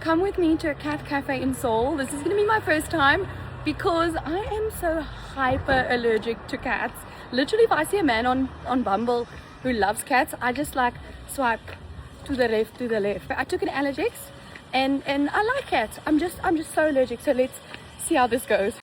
Come with me to a cat cafe in Seoul. This is going to be my first time because I am so hyper allergic to cats. Literally, if I see a man on Bumble who loves cats, I just like swipe to the left. But I took an allergics and I like cats. I'm just so allergic. So let's see how this goes.